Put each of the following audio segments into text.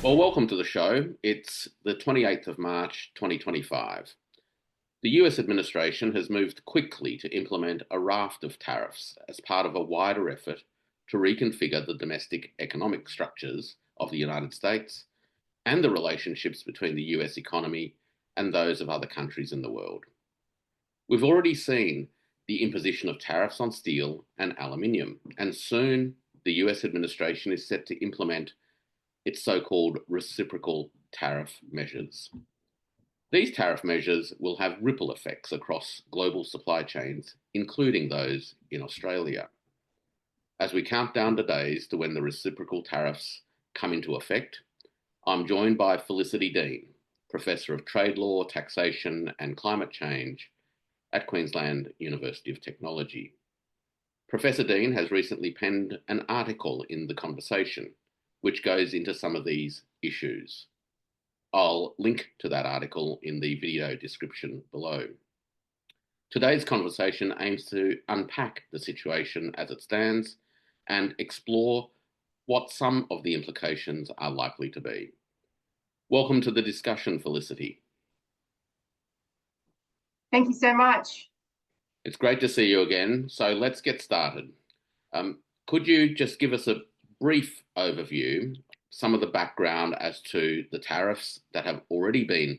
Well, welcome to the show. It's the 28th of March, 2025. The US administration has moved quickly to implement a raft of tariffs as part of a wider effort to reconfigure the domestic economic structures of the United States and the relationships between the US economy and those of other countries in the world. We've already seen the imposition of tariffs on steel and aluminium, and soon the US administration is set to implement its so-called reciprocal tariff measures. These tariff measures will have ripple effects across global supply chains, including those in Australia. As we count down the days to when the reciprocal tariffs come into effect, I'm joined by Felicity Dean, Professor of Trade Law, Taxation and Climate Change at Queensland University of Technology. Professor Dean has recently penned an article in The Conversation, which goes into some of these issues. I'll link to that article in the video description below. Today's conversation aims to unpack the situation as it stands and explore what some of the implications are likely to be. Welcome to the discussion, Felicity. Thank you so much. It's great to see you again. So let's get started. Could you just give us a brief overview, some of the background as to the tariffs that have already been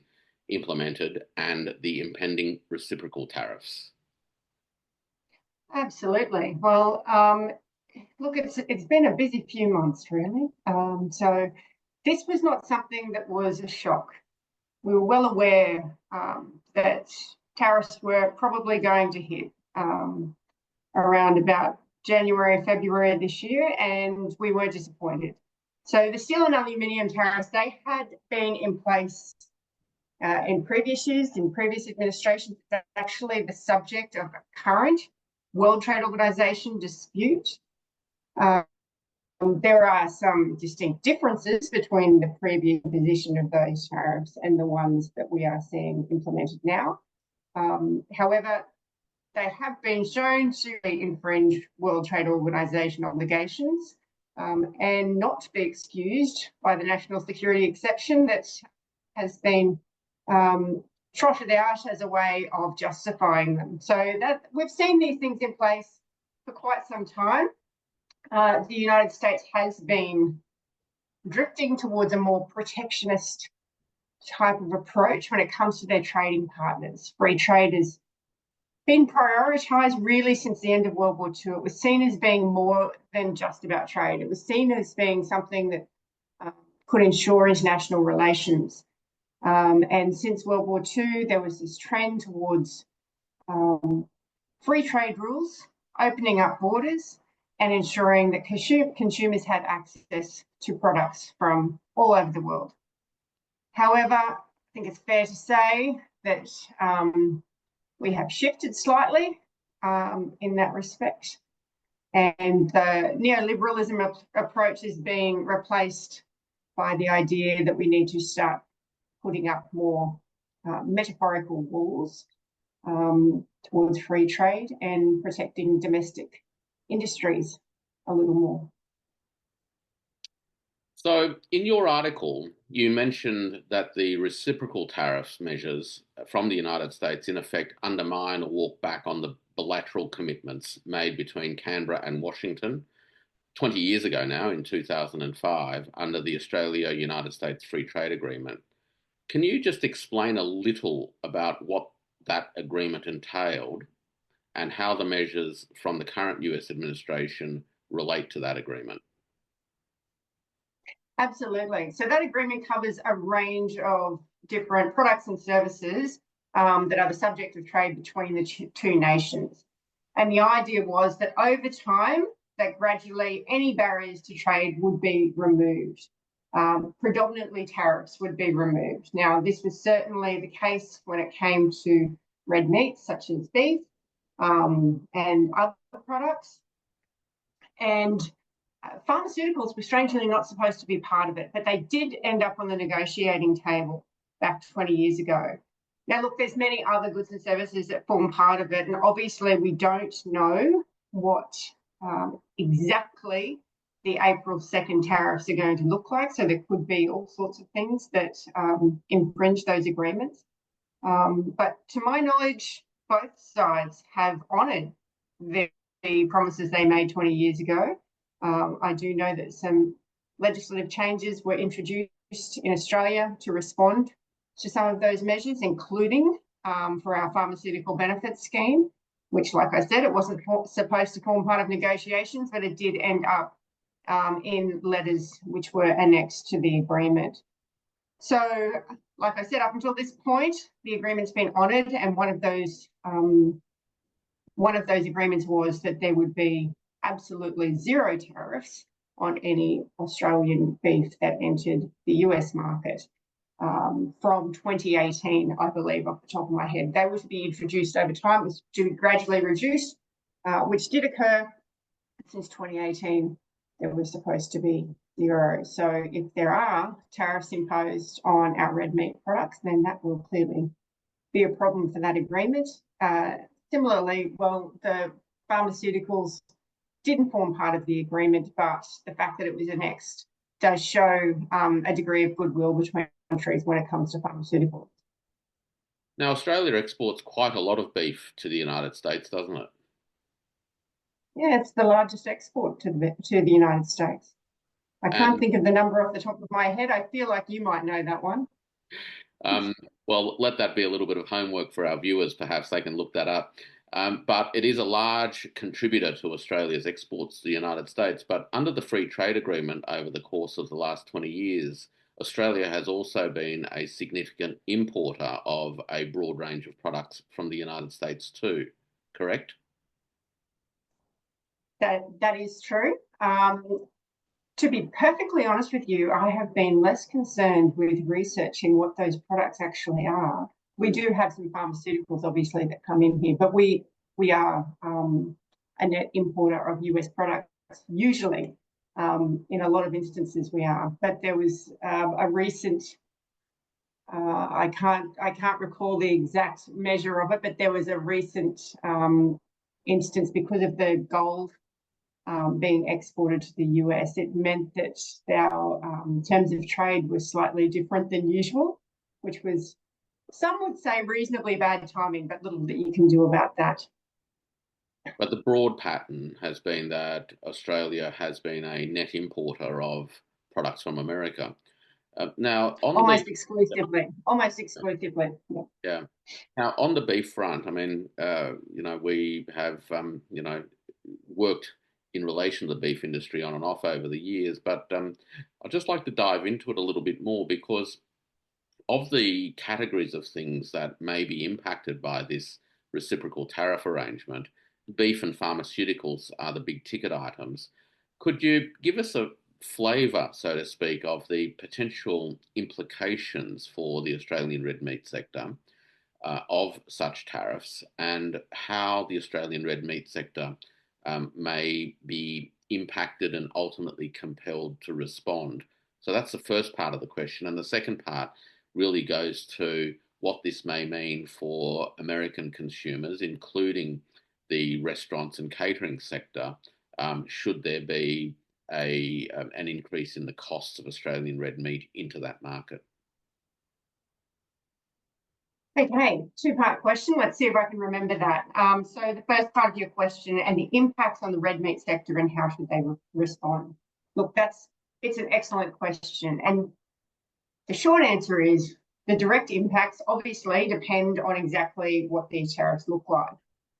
implemented and the impending reciprocal tariffs? Absolutely. Well, look, it's been a busy few months, really. So this was not something that was a shock. We were well aware that tariffs were probably going to hit around about January, February this year, and we were disappointed. So the steel and aluminium tariffs, they had been in place in previous years, in previous administrations. That's actually the subject of a current World Trade Organization dispute. There are some distinct differences between the previous position of those tariffs and the ones that we are seeing implemented now. However, they have been shown to infringe World Trade Organization obligations and not to be excused by the national security exception that has been trotted out as a way of justifying them. So that we've seen these things in place for quite some time. The United States has been drifting towards a more protectionist type of approach when it comes to their trading partners. Free trade has been prioritised really since the end of World War II. It was seen as being more than just about trade. It was seen as being something that could ensure international relations. And since World War II, there was this trend towards free trade rules, opening up borders and ensuring that consumers had access to products from all over the world. However, I think it's fair to say that we have shifted slightly in that respect, and the neoliberalism approach is being replaced by the idea that we need to start putting up more metaphorical walls towards free trade and protecting domestic industries a little more. So in your article, you mentioned that the reciprocal tariffs measures from the United States in effect undermine or walk back on the bilateral commitments made between Canberra and Washington 20 years ago now, in 2005, under the Australia-United States Free Trade Agreement. Can you just explain a little about what that agreement entailed and how the measures from the current US administration relate to that agreement? Absolutely. So that agreement covers a range of different products and services that are the subject of trade between the two nations. And the idea was that over time, that gradually any barriers to trade would be removed. Predominantly tariffs would be removed. Now, this was certainly the case when it came to red meats such as beef and other products. And pharmaceuticals were strangely not supposed to be part of it, but they did end up on the negotiating table back 20 years ago. Now, look, there's many other goods and services that form part of it, and obviously we don't know what exactly the April 2nd tariffs are going to look like. So there could be all sorts of things that infringe those agreements. But to my knowledge, both sides have honoured the promises they made 20 years ago. I do know that some legislative changes were introduced in Australia to respond to some of those measures, including for our pharmaceutical benefits scheme, which, like I said, it wasn't supposed to form part of negotiations, but it did end up in letters which were annexed to the agreement. So, like I said, up until this point, the agreement's been honoured, and one of those agreements was that there would be absolutely zero tariffs on any Australian beef that entered the US market from 2018, I believe, off the top of my head. They were to be introduced over time. It was to gradually reduce, which did occur since 2018. There was supposed to be zero. So if there are tariffs imposed on our red meat products, then that will clearly be a problem for that agreement. Similarly, well, the pharmaceuticals didn't form part of the agreement, but the fact that it was annexed does show a degree of goodwill between countries when it comes to pharmaceuticals. Now, Australia exports quite a lot of beef to the United States, doesn't it? Yeah, it's the largest export to the United States. I can't think of the number off the top of my head. I feel like you might know that one. Well, let that be a little bit of homework for our viewers. Perhaps they can look that up. But it is a large contributor to Australia's exports to the United States. But under the free trade agreement over the course of the last 20 years, Australia has also been a significant importer of a broad range of products from the United States too, correct? That is true. To be perfectly honest with you, I have been less concerned with researching what those products actually are. We do have some pharmaceuticals, obviously, that come in here, but we are a net importer of US products, usually. In a lot of instances we are. But there was a recent, I can't recall the exact measure of it, but there was a recent instance because of the gold being exported to the US. It meant that our terms of trade were slightly different than usual, which was, some would say, reasonably bad timing, but little that you can do about that. But the broad pattern has been that Australia has been a net importer of products from America. Now, on almost the exclusively. yeah. Now, on the beef front, I mean, we have worked in relation to the beef industry on and off over the years, but I'd just like to dive into it a little bit more because of the categories of things that may be impacted by this reciprocal tariff arrangement. Beef and pharmaceuticals are the big ticket items. Could you give us a flavour, so to speak, of the potential implications for the Australian red meat sector of such tariffs and how the Australian red meat sector may be impacted and ultimately compelled to respond? So that's the first part of the question. And the second part really goes to what this may mean for American consumers, including the restaurants and catering sector, should there be an increase in the costs of Australian red meat into that market? Okay, two-part question. Let's see if I can remember that. So the first part of your question and the impacts on the red meat sector and how should they respond? Look, it's an excellent question. And the short answer is the direct impacts obviously depend on exactly what these tariffs look like.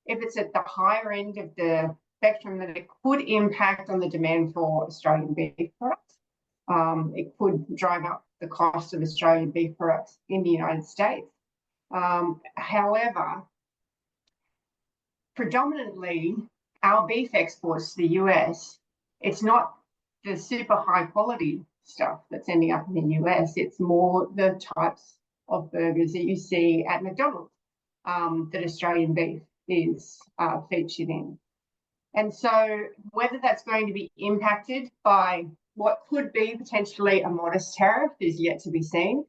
If it's at the higher end of the spectrum, that it could impact on the demand for Australian beef products. It could drive up the cost of Australian beef products in the United States. However, predominantly our beef exports to the US, it's not the super high quality stuff that's ending up in the US, it's more the types of burgers that you see at McDonald that Australian beef is featured in. And so whether that's going to be impacted by what could be potentially a modest tariff is yet to be seen.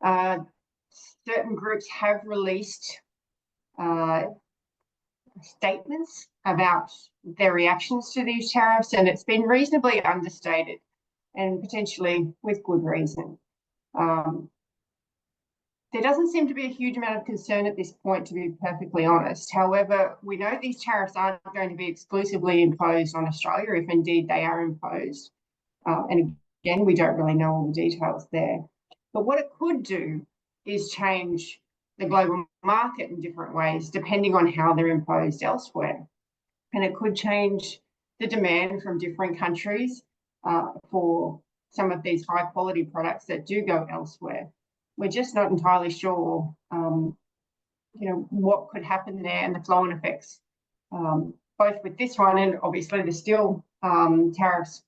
Certain groups have released statements about their reactions to these tariffs, and it's been reasonably understated, and potentially with good reason. There doesn't seem to be a huge amount of concern at this point, to be perfectly honest. However, we know these tariffs aren't going to be exclusively imposed on Australia, if indeed they are imposed. And again, we don't really know all the details there. But what it could do is change the global market in different ways, depending on how they're imposed elsewhere. And it could change the demand from different countries for some of these high quality products that do go elsewhere. We're just not entirely sure, what could happen there and the flow-on effects, both with this one and obviously the steel tariffs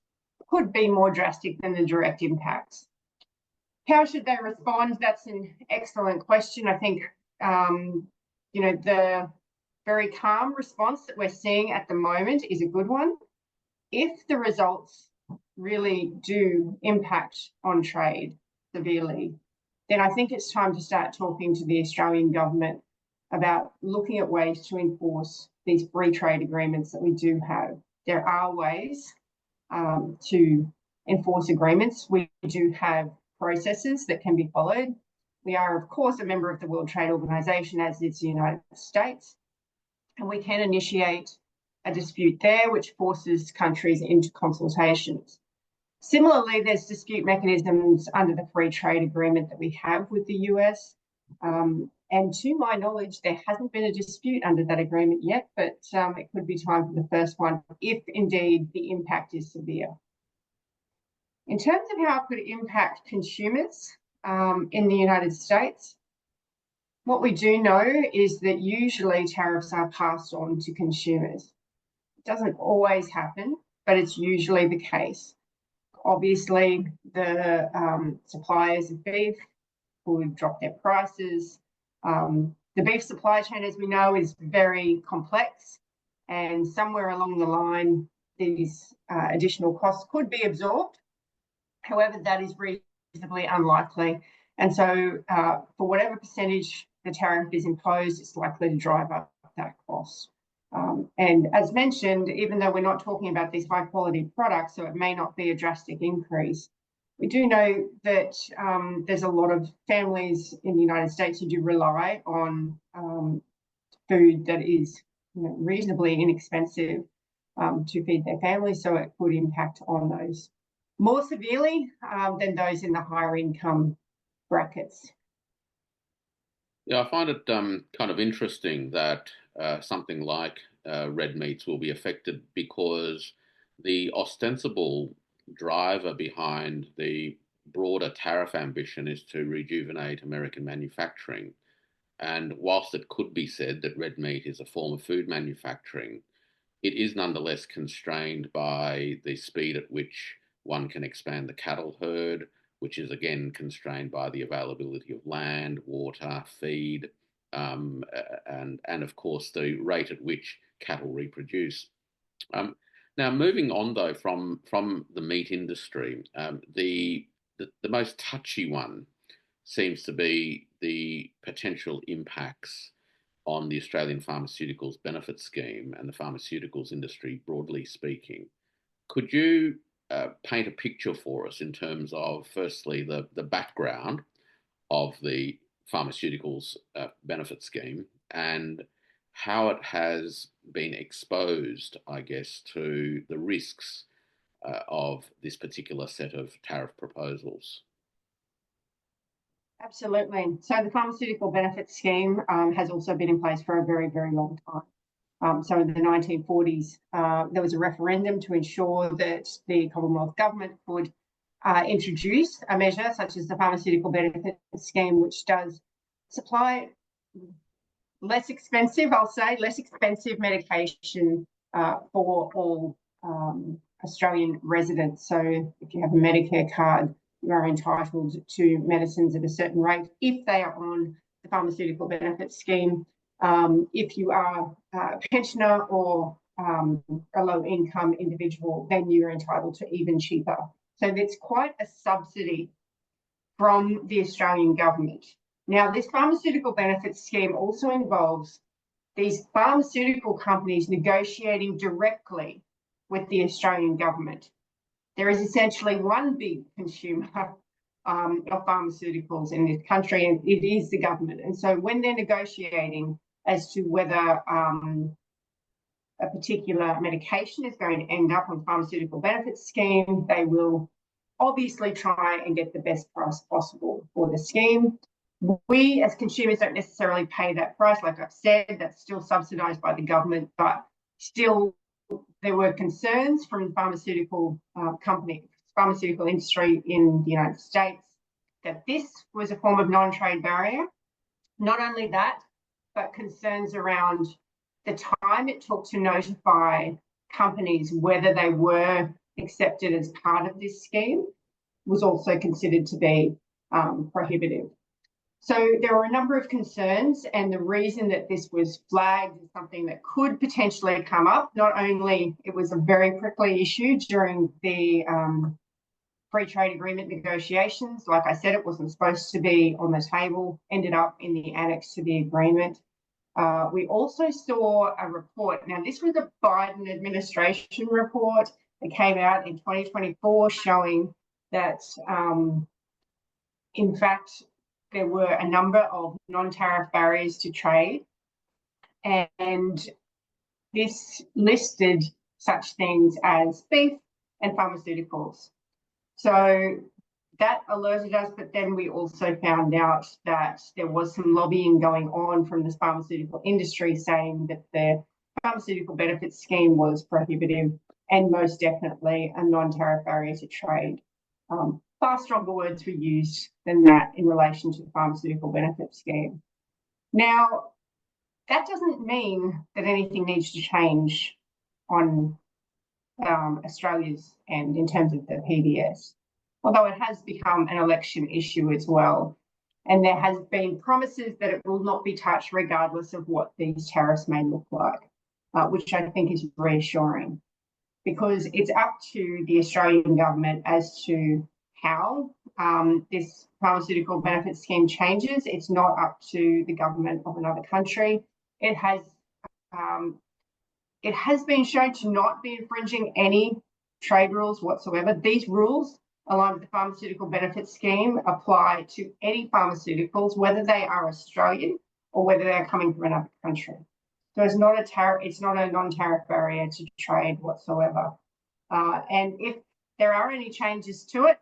could be more drastic than the direct impacts. How should they respond? That's an excellent question. I think, the very calm response that we're seeing at the moment is a good one. If the results really do impact on trade severely, then I think it's time to start talking to the Australian government about looking at ways to enforce these free trade agreements that we do have. There are ways to enforce agreements. We do have processes that can be followed. We are, of course, a member of the World Trade Organization, as is the United States, and we can initiate a dispute there, which forces countries into consultations. Similarly, there's dispute mechanisms under the free trade agreement that we have with the US. And to my knowledge, there hasn't been a dispute under that agreement yet, but it could be time for the first one if indeed the impact is severe. In terms of how it could impact consumers in the United States, what we do know is that usually tariffs are passed on to consumers. It doesn't always happen, but it's usually the case. Obviously, the suppliers of beef would drop their prices. The beef supply chain, as we know, is very complex, and somewhere along the line, these additional costs could be absorbed. However, that is reasonably unlikely. And so for whatever percentage the tariff is imposed, it's likely to drive up that cost. And as mentioned, even though we're not talking about these high quality products, so it may not be a drastic increase, we do know that there's a lot of families in the United States who do rely on food that is reasonably inexpensive to feed their families, so it could impact on those more severely than those in the higher income brackets. Yeah, I find it kind of interesting that something like red meats will be affected because the ostensible driver behind the broader tariff ambition is to rejuvenate American manufacturing. And whilst it could be said that red meat is a form of food manufacturing, it is nonetheless constrained by the speed at which one can expand the cattle herd, which is again constrained by the availability of land, water, feed, and of course the rate at which cattle reproduce. Now, moving on though from the meat industry, the most touchy one seems to be the potential impacts on the Australian Pharmaceuticals Benefit Scheme and the pharmaceuticals industry broadly speaking. Could you paint a picture for us in terms of, firstly, the background of the pharmaceuticals benefit scheme and how it has been exposed, I guess, to the risks of this particular set of tariff proposals? Absolutely. So the pharmaceutical benefit scheme has also been in place for a very, very long time. So in the 1940s, there was a referendum to ensure that the Commonwealth government could introduce a measure such as the pharmaceutical benefit scheme, which does supply less expensive medication for all Australian residents. So if you have a Medicare card, you are entitled to medicines at a certain rate if they are on the pharmaceutical benefit scheme. If you are a pensioner or a low-income individual, then you're entitled to even cheaper. So it's quite a subsidy from the Australian government. Now, this pharmaceutical benefit scheme also involves these pharmaceutical companies negotiating directly with the Australian government. There is essentially one big consumer of pharmaceuticals in this country, and it is the government. And so when they're negotiating as to whether a particular medication is going to end up on pharmaceutical benefits scheme, they will obviously try and get the best price possible for the scheme. We as consumers don't necessarily pay that price. Like I've said, that's still subsidised by the government, but still there were concerns from pharmaceutical industry in the United States that this was a form of non-trade barrier. Not only that, but concerns around the time it took to notify companies whether they were accepted as part of this scheme was also considered to be prohibitive. So there were a number of concerns, and the reason that this was flagged as something that could potentially come up, not only it was a very prickly issue during the free trade agreement negotiations. Like I said, it wasn't supposed to be on the table, ended up in the annex to the agreement. We also saw a report. Now, this was a Biden administration report that came out in 2024 showing that, in fact, there were a number of non-tariff barriers to trade, and this listed such things as beef and pharmaceuticals. So that alerted us, but then we also found out that there was some lobbying going on from the pharmaceutical industry saying that the pharmaceutical benefits scheme was prohibitive and most definitely a non-tariff barrier to trade. Far stronger words were used than that in relation to the pharmaceutical benefits scheme. Now, that doesn't mean that anything needs to change on Australia's end in terms of the PBS, although it has become an election issue as well. And there has been promises that it will not be touched regardless of what these tariffs may look like, which I think is reassuring, because it's up to the Australian government as to how this pharmaceutical benefits scheme changes. It's not up to the government of another country. It has been shown to not be infringing any trade rules whatsoever. These rules, along with the pharmaceutical benefits scheme, apply to any pharmaceuticals, whether they are Australian or whether they're coming from another country. So it's not a non-tariff barrier to trade whatsoever. And if there are any changes to it,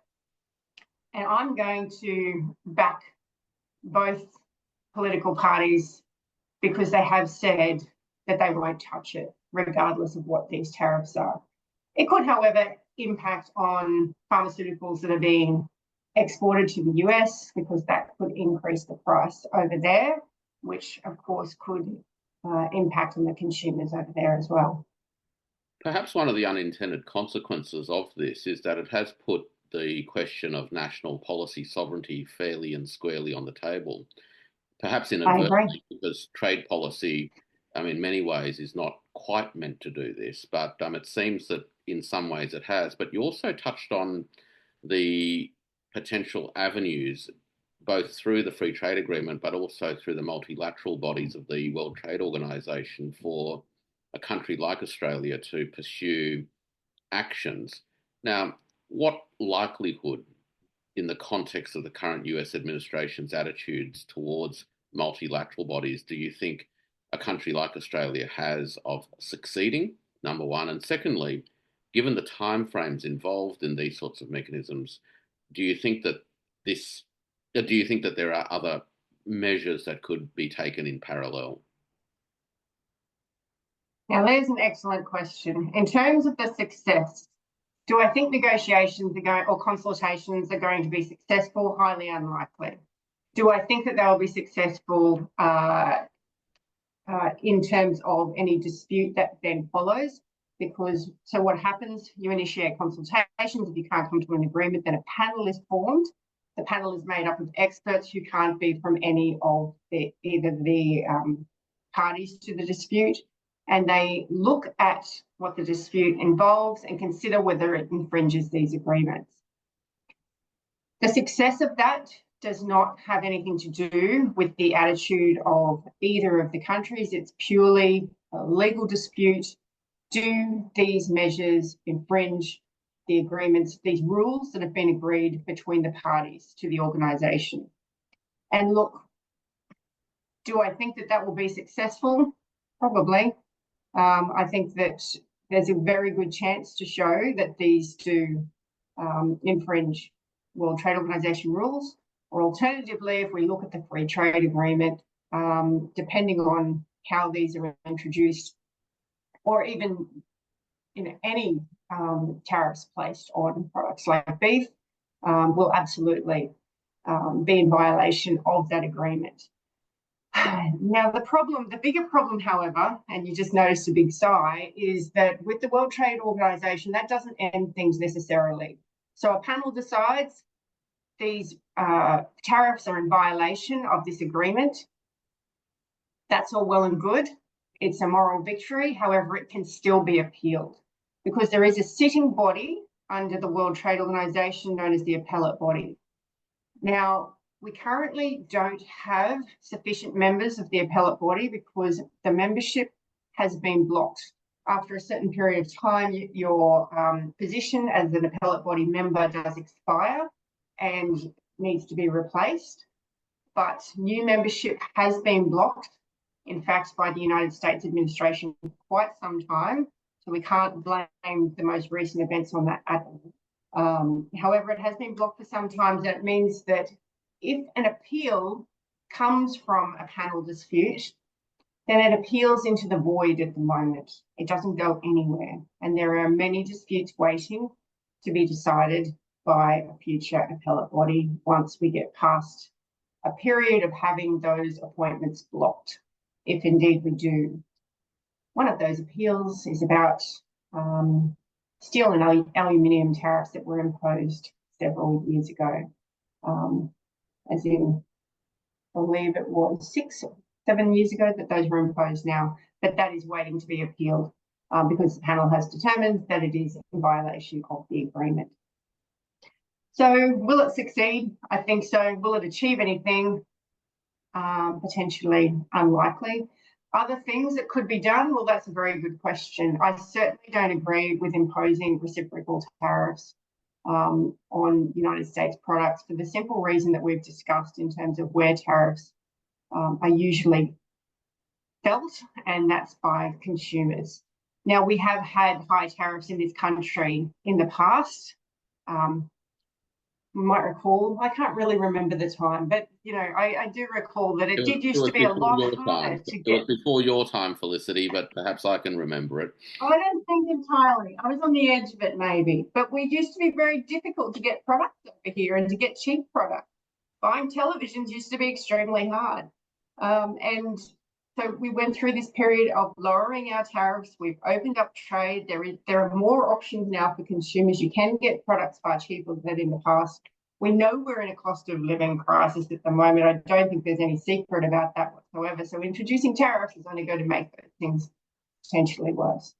and I'm going to back both political parties because they have said that they won't touch it, regardless of what these tariffs are. It could, however, impact on pharmaceuticals that are being exported to the US, because that could increase the price over there, which of course could impact on the consumers over there as well. Perhaps one of the unintended consequences of this is that it has put the question of national policy sovereignty fairly and squarely on the table. Perhaps inadvertently, because trade policy, in many ways, is not quite meant to do this, but it seems that in some ways it has. But you also touched on the potential avenues, both through the free trade agreement, but also through the multilateral bodies of the World Trade Organization, for a country like Australia to pursue actions. Now, what likelihood, in the context of the current US administration's attitudes towards multilateral bodies, do you think a country like Australia has of succeeding, number one? And secondly, given the timeframes involved in these sorts of mechanisms, do you think that there are other measures that could be taken in parallel? Now, there's an excellent question. In terms of the success, do I think negotiations or consultations are going to be successful? Highly unlikely. Do I think that they'll be successful in terms of any dispute that then follows? So what happens? You initiate consultations. If you can't come to an agreement, then a panel is formed. The panel is made up of experts who can't be from any of either the parties to the dispute, and they look at what the dispute involves and consider whether it infringes these agreements. The success of that does not have anything to do with the attitude of either of the countries. It's purely a legal dispute. Do these measures infringe the agreements, these rules that have been agreed between the parties to the organisation? And look, do I think that that will be successful? Probably. I think that there's a very good chance to show that these do infringe World Trade Organization rules, or alternatively, if we look at the free trade agreement, depending on how these are introduced, or even any tariffs placed on products like beef, will absolutely be in violation of that agreement. Now, the bigger problem, however, and you just noticed a big sigh, is that with the World Trade Organization, that doesn't end things necessarily. So a panel decides these tariffs are in violation of this agreement. That's all well and good. It's a moral victory. However, it can still be appealed because there is a sitting body under the World Trade Organization known as the Appellate Body. Now, we currently don't have sufficient members of the Appellate Body because the membership has been blocked. After a certain period of time, your position as an Appellate Body member does expire and needs to be replaced. But new membership has been blocked, in fact, by the United States administration for quite some time. So we can't blame the most recent events on that at all. However, it has been blocked for some time, and it means that if an appeal comes from a panel dispute, then it appeals into the void at the moment. It doesn't go anywhere. And there are many disputes waiting to be decided by a future appellate body once we get past a period of having those appointments blocked, if indeed we do. One of those appeals is about steel and aluminium tariffs that were imposed several years ago. As in, I believe it was 6 or 7 years ago that those were imposed now, but that is waiting to be appealed because the panel has determined that it is in violation of the agreement. So will it succeed? I think so. Will it achieve anything? Potentially unlikely. Other things that could be done? Well, that's a very good question. I certainly don't agree with imposing reciprocal tariffs on United States products for the simple reason that we've discussed in terms of where tariffs are usually felt, and that's by consumers. Now, we have had high tariffs in this country in the past. You might recall, I can't really remember the time, but I do recall that it did used to be a lot harder to get. It was before your time, Felicity, but perhaps I can remember it. I don't think entirely. I was on the edge of it maybe, but we used to be very difficult to get products over here and to get cheap products. Buying televisions used to be extremely hard. And so we went through this period of lowering our tariffs. We've opened up trade. There are more options now for consumers. You can get products far cheaper than in the past. We know we're in a cost of living crisis at the moment. I don't think there's any secret about that whatsoever. So introducing tariffs is only going to make things potentially worse.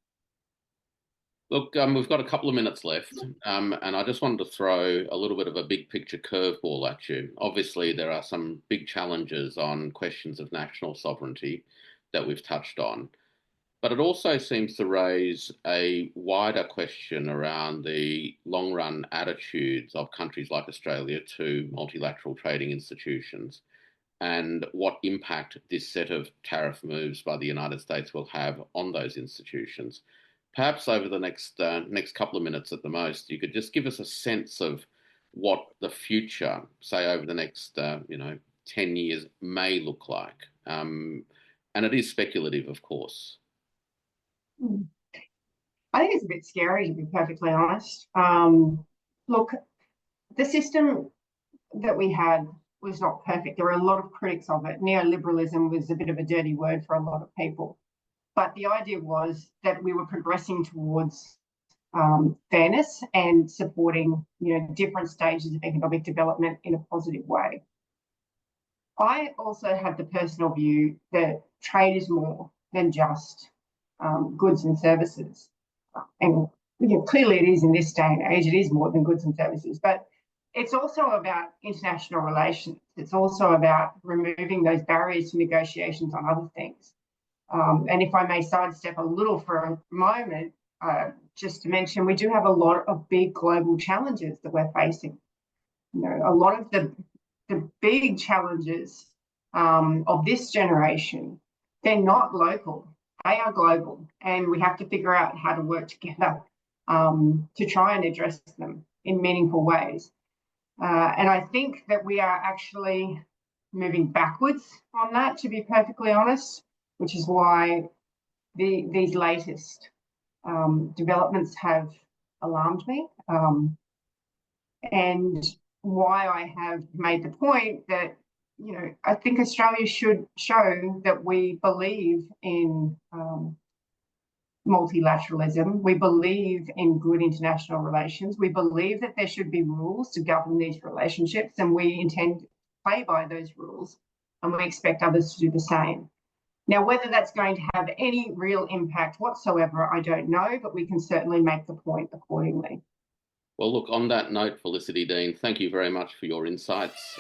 Look, we've got a couple of minutes left, and I just wanted to throw a little bit of a big picture curveball at you. Obviously, there are some big challenges on questions of national sovereignty that we've touched on, but it also seems to raise a wider question around the long-run attitudes of countries like Australia to multilateral trading institutions and what impact this set of tariff moves by the United States will have on those institutions. Perhaps over the next couple of minutes at the most, you could just give us a sense of what the future, say over the next 10 years, may look like. And it is speculative, of course. I think it's a bit scary, to be perfectly honest. Look, the system that we had was not perfect. There were a lot of critics of it. Neoliberalism was a bit of a dirty word for a lot of people. But the idea was that we were progressing towards fairness and supporting, different stages of economic development in a positive way. I also have the personal view that trade is more than just goods and services. And clearly it is in this day and age, it is more than goods and services, but it's also about international relations. It's also about removing those barriers to negotiations on other things. And if I may sidestep a little for a moment, just to mention, we do have a lot of big global challenges that we're facing. You know, a lot of the big challenges of this generation, they're not local, they are global, and we have to figure out how to work together to try and address them in meaningful ways. And I think that we are actually moving backwards on that, to be perfectly honest, which is why these latest developments have alarmed me, and why I have made the point that, you know, I think Australia should show that we believe in multilateralism. We believe in good international relations. We believe that there should be rules to govern these relationships, and we intend to play by those rules, and we expect others to do the same. Now, whether that's going to have any real impact whatsoever, I don't know, but we can certainly make the point accordingly. Well, look, on that note, Felicity Dean, thank you very much for your insights.